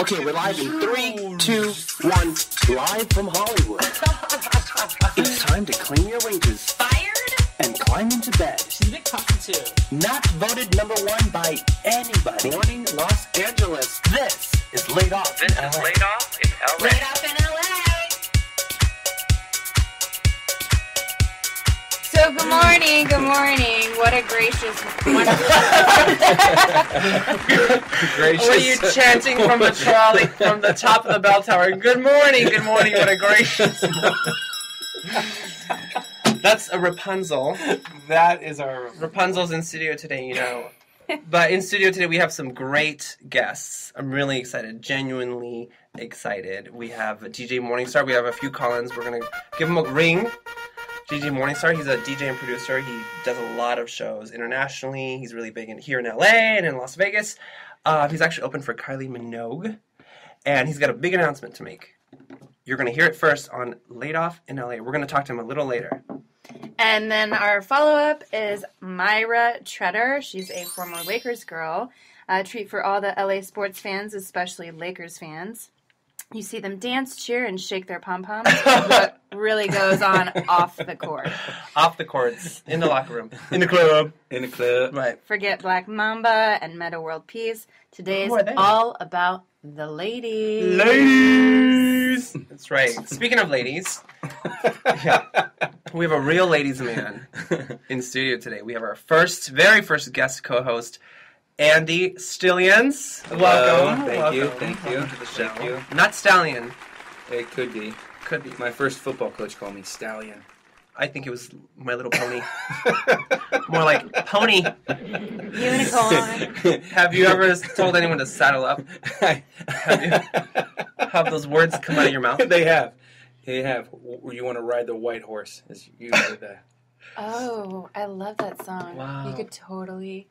Okay, we're live in 3, 2, 1. Live from Hollywood. It's time to claim your wages. Fired? And climb into bed. She's a big prostitute. Not voted number 1 by anybody. Morning Los Angeles. This is Laid Off in LA. Laid Off in LA. Laid Off in LA. So good morning. What a gracious, wonderful. Gracious. What are you chanting from the trolley, from the top of the bell tower? Good morning, what a gracious. That's a Rapunzel. That is our Rapunzel's in studio today, you know. But in studio today we have some great guests. I'm really excited, genuinely excited. We have DJ Morningstar. We have a few call-ins. We're going to give him a ring. DJ Morningstar, he's a DJ and producer. He does a lot of shows internationally. He's really big here in LA and in Las Vegas. He's actually opened for Kylie Minogue. And he's got a big announcement to make. You're going to hear it first on Laid Off in LA. We're going to talk to him a little later. And then our follow-up is Myra Tretter. She's a former Lakers girl. A treat for all the LA sports fans, especially Lakers fans. You see them dance, cheer, and shake their pom-poms. What really goes on off the court. Off the courts, in the locker room, in the club. Right. Forget Black Mamba and Meta World Peace. Today's Who are they? all about the ladies. Ladies! That's right. Speaking of ladies, yeah, we have a real ladies man in studio today. We have our very first guest co-host, Andy Stallions. Welcome. Thank you. Welcome to the show. Thank you. Not Stallion. It could be. Could be. My first football coach called me Stallion. I think it was My Little Pony. More like Pony. Unicorn. Have you ever told anyone to saddle up? Have those words come out of your mouth? They have. You want to ride the white horse? Is usually the Oh, I love that song. Wow. You could totally...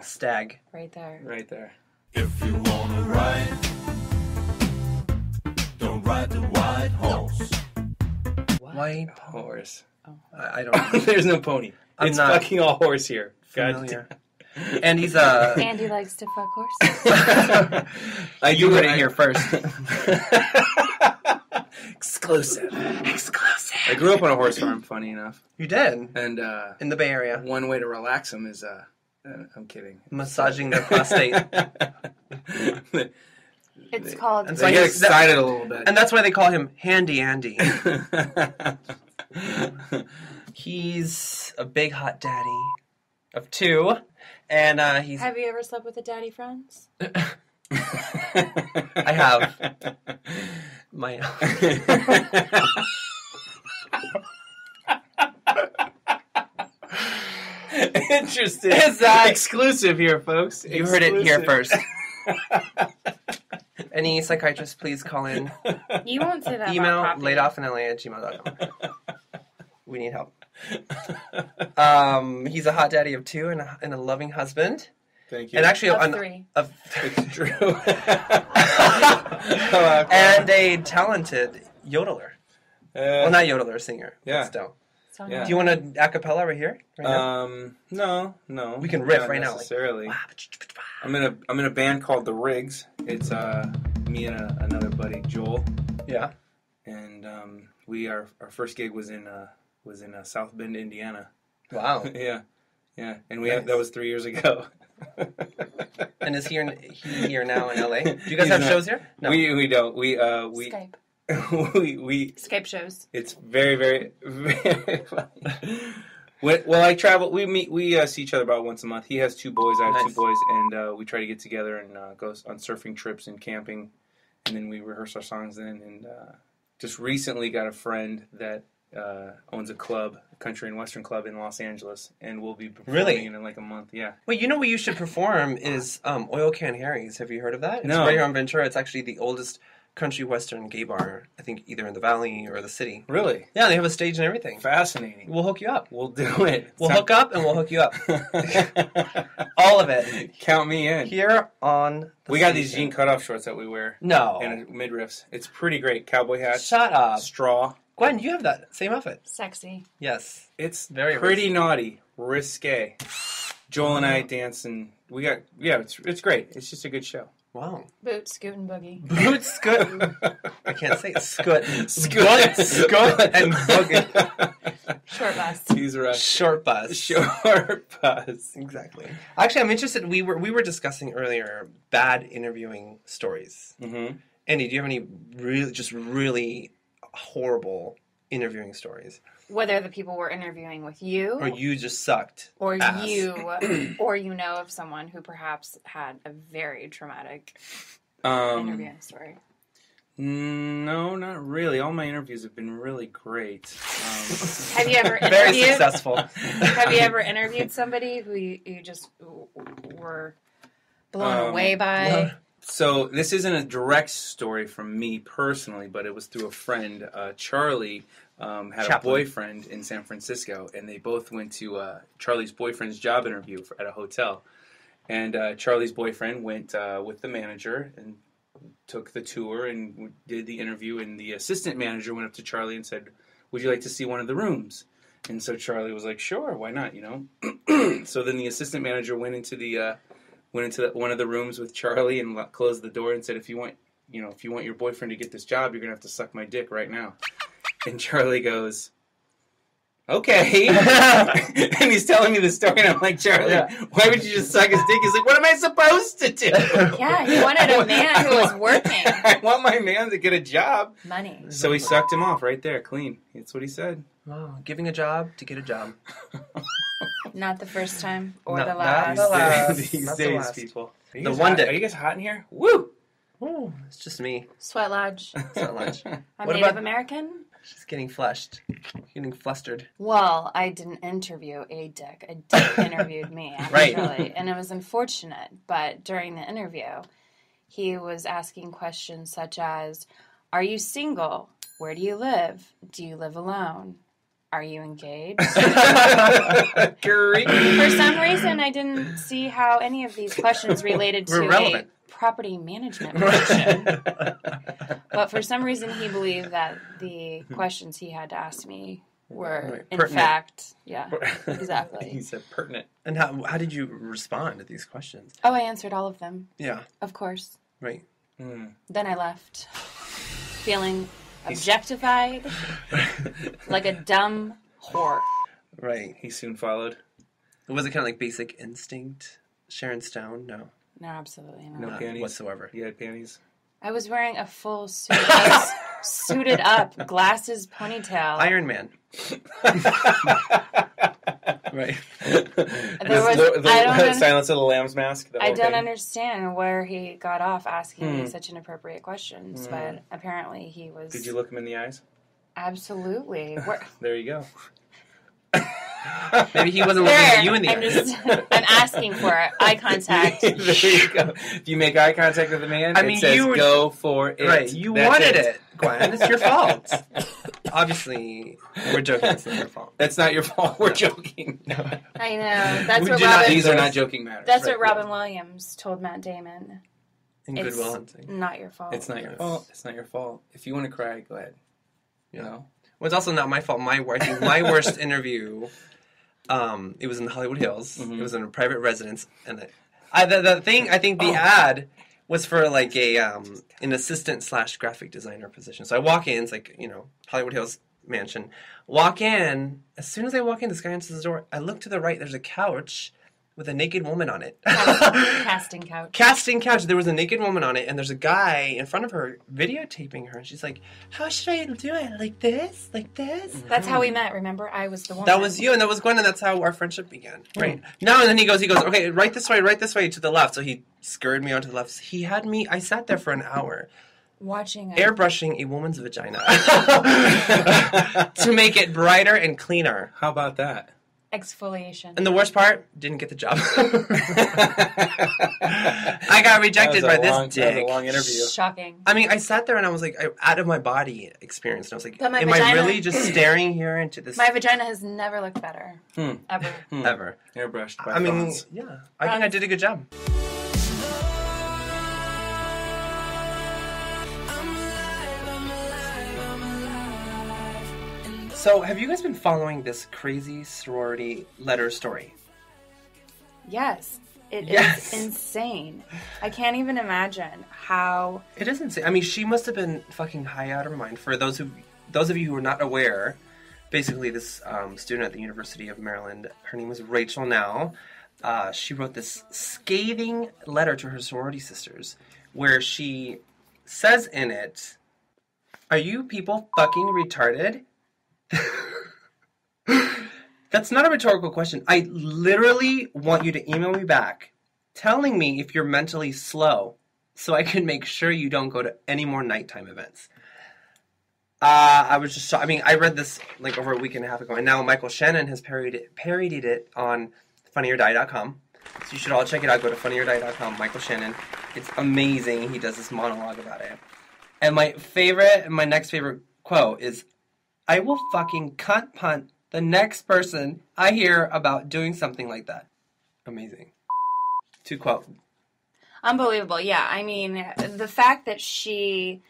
Stag. Right there. right there. If you wanna ride, don't ride the white horse. White Horse. I don't know. There's no pony. I'm It's not fucking all horse here. familiar. And he's Andy likes to fuck horses. you heard it here first. Exclusive. I grew up on a horse farm, funny enough. You did? And In the Bay Area. one way to relax them is, I'm kidding. Massaging their prostate. It's called... And They get excited a little bit. And that's why they call him Handy Andy. He's a big hot daddy of 2. And he's... Have you ever slept with a daddy friends? I have. My... Interesting. Is that- exclusive here, folks? You heard it here first. Any psychiatrist, please call in. You won't say that Email about Poppy. laidoffinla@gmail.com. We need help. He's a hot daddy of 2 and a loving husband. Thank you. And actually, Of 3. It's true. And a talented yodeler. Well, not yodeler, singer. Yeah. But still. So Yeah. Do you want an a cappella right here? Right now? No. We can riff not right now, like- necessarily. I'm in a band called The Rigs. It's me and another buddy, Joel, Yeah. and our first gig was in South Bend, Indiana. Wow. Yeah, and Nice. that was 3 years ago. And is he here now in LA? Do you guys He's have not. shows here? No. We don't. We Skype. we Skype shows. It's very, very, very funny. Well, I travel. We meet. We see each other about once a month. He has 2 boys. I have Nice. 2 boys, and we try to get together and go on surfing trips and camping, and then we rehearse our songs. And just recently got a friend that owns a club, a country and western club in Los Angeles, and we'll be performing Really? in like a month. Yeah. Wait, you know what you should perform is Oil Can Harry's. Have you heard of that? It's No. right here on Ventura. It's actually the oldest country western gay bar, I think either in the valley or the city. Really? Yeah, they have a stage and everything. Fascinating. We'll hook you up. We'll do it. We'll hook up and we'll hook you up. All of it. Count me in. Here on the We got these station. jean cutoff shorts that we wear. No. And midriffs. It's pretty great. Cowboy hats. Shut up. Straw. Gwen, you have that same outfit. Sexy. Yes. It's Very pretty risky. naughty. Risque. Joel and I dance and we got, it's great. It's just a good show. Wow. Boot, scoot, and boogie. Boot, scoot. I can't say it. Scoot. Scoot, scoot, and boogie. Short bus. He's right. Short bus. Short bus. Exactly. Actually, I'm interested. We were discussing earlier bad interviewing stories. Mm-hmm. Andy, do you have any really horrible interviewing stories? Whether the people were interviewing with you, Or you just sucked or ass. or you know of someone who perhaps had a very traumatic interviewing story. No, not really. All my interviews have been really great. Have you ever Very interviewed? successful. Have you ever interviewed somebody who you just were blown away by? So this isn't a direct story from me personally, but it was through a friend. Charlie had a boyfriend in San Francisco, and they both went to Charlie's boyfriend's job interview at a hotel. And Charlie's boyfriend went with the manager and took the tour and did the interview. And the assistant manager went up to Charlie and said, "Would you like to see one of the rooms?" And so Charlie was like, "Sure, why not?" So then the assistant manager went into one of the rooms with Charlie and closed the door and said, if you want your boyfriend to get this job, you're going to have to suck my dick right now. And Charlie goes, okay. And he's telling me the story, and I'm like, Charlie, why would you just suck his dick? He's like, what am I supposed to do? Yeah, he wanted a man who was working. I want my man to get a job. Money. So he sucked him off right there, clean. That's what he said. Wow, giving a job to get a job. Not the first time or No, the not last. the last. These Not the days, last. people. The one day. Are you guys hot in here? Woo! Oh, it's just me. Sweat Lodge. It's not lunch. I'm What Native about- American. She's getting flushed. Getting flustered. Well, I didn't interview a dick. A dick interviewed me, actually. Right. And it was unfortunate. But during the interview, he was asking questions such as, are you single? Where do you live? Do you live alone? Are you engaged? Great. For some reason, I didn't see how any of these questions related to relevant. a property management position. But for some reason, he believed that the questions he had to ask me were, in Pertinent. fact, exactly. He said pertinent. And how did you respond to these questions? Oh, I answered all of them, Yeah, of course. right. Then I left, feeling objectified, like a dumb whore. Right. He soon followed. Was it kind of like Basic Instinct? Sharon Stone? No. No, absolutely not. No Not panties? whatsoever. You had panties? I was wearing a full suit. I was suited up, glasses, ponytail. Iron Man. Right. There was, Silence of the Lambs mask. I don't understand where he got off asking me such inappropriate questions, but apparently he was. Did you look him in the eyes? Absolutely. There you go. Maybe he wasn't looking at you in the eye. I'm asking for eye contact. There you go. If you make eye contact with a man, I mean, it says you were- go for it. Right. You That's wanted it, Gwen. It's your fault. Obviously, we're joking. It's not your fault. That's not your fault. We're joking. I know. That's We what do not- Robin. These are not joking matters. That's Right. what Robin Williams told Matt Damon. In It's Goodwill Hunting. not your fault. It's not your fault. It's not your fault. If you want to cry, go ahead. You know? Well, it's also not my fault. I think my worst interview, it was in Hollywood Hills. Mm-hmm. It was in a private residence. And the ad was for like an assistant / graphic designer position. So I walk in, it's like, Hollywood Hills mansion. Walk in. As soon as I walk in, this guy answers the door. I look to the right. There's a couch with a naked woman on it. Casting couch. Casting couch. There was a naked woman on it, and there's a guy in front of her videotaping her. And she's like, "How should I do it? Like this? Like this?" That's how we met. Remember, I was the woman. That was you, and that was Gwen, and that's how our friendship began. Right. No, and then he goes, okay, right this way to the left. So he scurried me onto the left. He had me, I sat there for an hour, watching airbrushing a woman's vagina to make it brighter and cleaner. How about that? exfoliation. And the worst part, didn't get the job. I got rejected by this dick. That was a long interview. Shocking. I mean, I sat there and I was like, out of my body experience. And I was like, But my am I vagina- really just staring here into this? My vagina has never looked better. Ever. Ever. Airbrushed by I mean, thoughts. yeah. I think I did a good job. So, have you guys been following this crazy sorority letter story? Yes. It Yes. is insane. I can't even imagine how... It is insane. I mean, she must have been fucking high out of her mind. For those of you who are not aware, basically this student at the University of Maryland, her name was Rachel now, she wrote this scathing letter to her sorority sisters where she says in it, "Are you people fucking retarded?" That's not a rhetorical question. I literally want you to email me back telling me if you're mentally slow so I can make sure you don't go to any more nighttime events. I was just shocked. I mean, I read this like over a week and a half ago, and now Michael Shannon has parodied it on funnyordie.com. So you should all check it out. Go to funnyordie.com. Michael Shannon. It's amazing. He does this monologue about it. And my next favorite quote is, "I will fucking cunt punt the next person I hear about doing something like that." Amazing. To quote. Unbelievable, yeah. I mean, the fact that she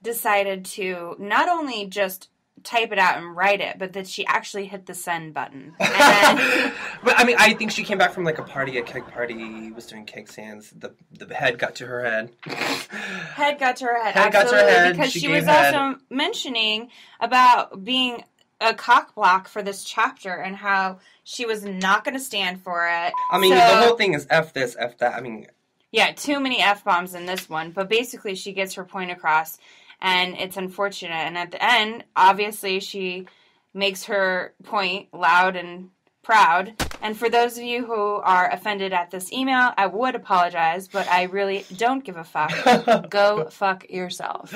decided to not only just type it out and write it, but that she actually hit the send button. And But I mean, I think she came back from like a keg party, was doing keg stands. The head got to her head. head got to her head. Head got to her absolutely, head. because She she gave was head. also mentioning about being a cock block for this chapter and how she was not going to stand for it. I mean, So- the whole thing is F this, F that. I mean, Yeah, too many F-bombs in this one, but basically she gets her point across, and it's unfortunate. And at the end, obviously, she makes her point loud and proud. And for those of you who are offended at this email, I would apologize, but I really don't give a fuck. Go fuck yourself.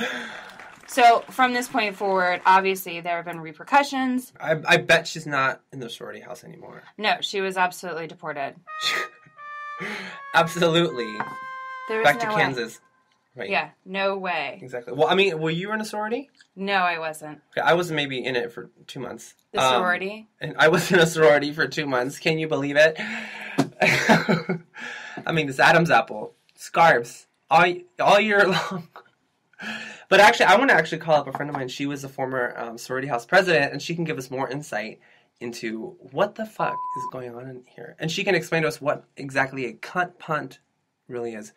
So from this point forward, obviously, there have been repercussions. I bet she's not in the sorority house anymore. No, she was absolutely deported. Absolutely. There was Back no to way. Kansas. Right. Yeah, no way. Exactly. Well, I mean, were you in a sorority? No, I wasn't. Okay, I was maybe in it for 2 months. The sorority? And I was in a sorority for 2 months. Can you believe it? I mean, this Adam's apple. Scarves. All year long. But actually, I want to actually call up a friend of mine. She was a former sorority house president, and she can give us more insight into what the fuck is going on in here. And she can explain to us what exactly a cunt punt really is.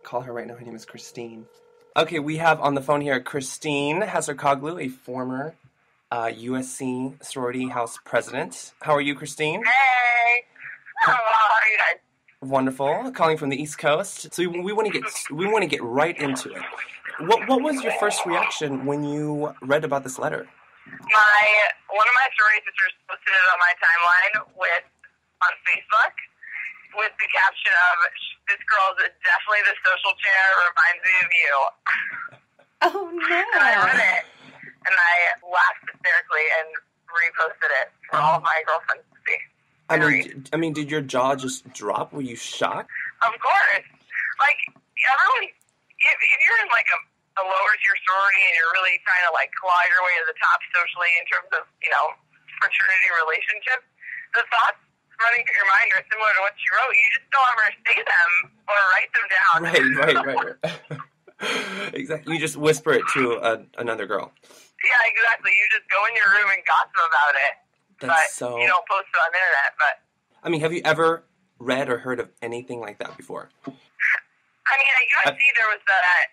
Call her right now. Her name is Christine. Okay, we have on the phone here Christine Hasser-Koglu, a former USC sorority house president. How are you, Christine? Hey, how are you guys? Wonderful. Calling from the East Coast. So we want to get right into it. What was your first reaction when you read about this letter? One of my sorority sisters posted it on my timeline on Facebook with the caption of, "This girl's definitely the social chair, reminds me of you." Oh, no. And I read it, and I laughed hysterically and reposted it for all of my girlfriends to see. I mean, did your jaw just drop? Were you shocked? Of course. Like, everyone, if you're in, like, a lower tier sorority and you're really trying to, like, claw your way to the top socially in terms of, fraternity relationships, the thoughts running through your mind are similar to what she wrote. You just don't ever say them or write them down. Right. Exactly. You just whisper it to another girl. Yeah, exactly. You just go in your room and gossip about it. You don't post it on the internet, but... I mean, have you ever read or heard of anything like that before? I mean, at USC, there was that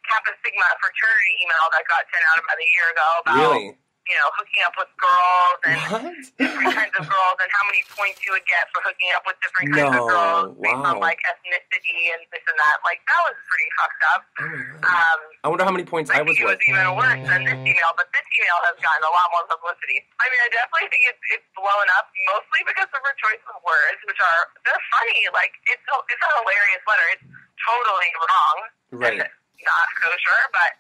Kappa Sigma fraternity email that got sent out about a year ago about, Really? Hooking up with girls and What? different kinds of girls and how many points you would get for hooking up with different kinds of girls based on, like, ethnicity and this and that. Like, that was pretty fucked up. Oh my God. I wonder how many points I was think it was worth. even worse than this email, but this email has gotten a lot more publicity. I mean, I definitely think it's blown up, mostly because of her choice of words, they're funny. Like, it's a hilarious letter. It's totally wrong. Right. And not kosher, but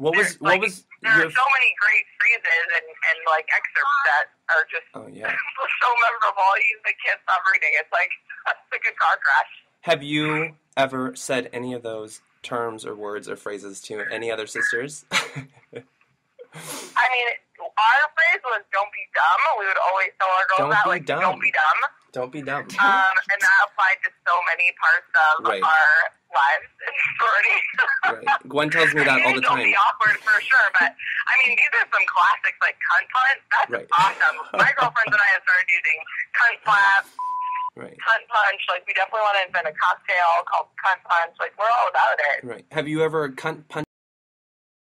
What was there your... are so many great phrases and like excerpts that are just Oh, yeah. so memorable. You can't stop reading. It's like a car crash. Have you ever said any of those terms or words or phrases to any other sisters? I mean, our phrase was "Don't be dumb." We would always tell our girls Don't that, be like, dumb. "Don't be dumb." Don't be dumb. And that applied to so many parts of Right. our lives in sorority. Right. Gwen tells me that all the Don't time. be awkward for sure, but I mean, these are some classics like cunt punt. That's Right. awesome. My girlfriends and I have started using cunt slap, Right. Cunt punch. Like, we definitely want to invent a cocktail called cunt punch. Like, we're all about it. Right. Have you ever cunt punched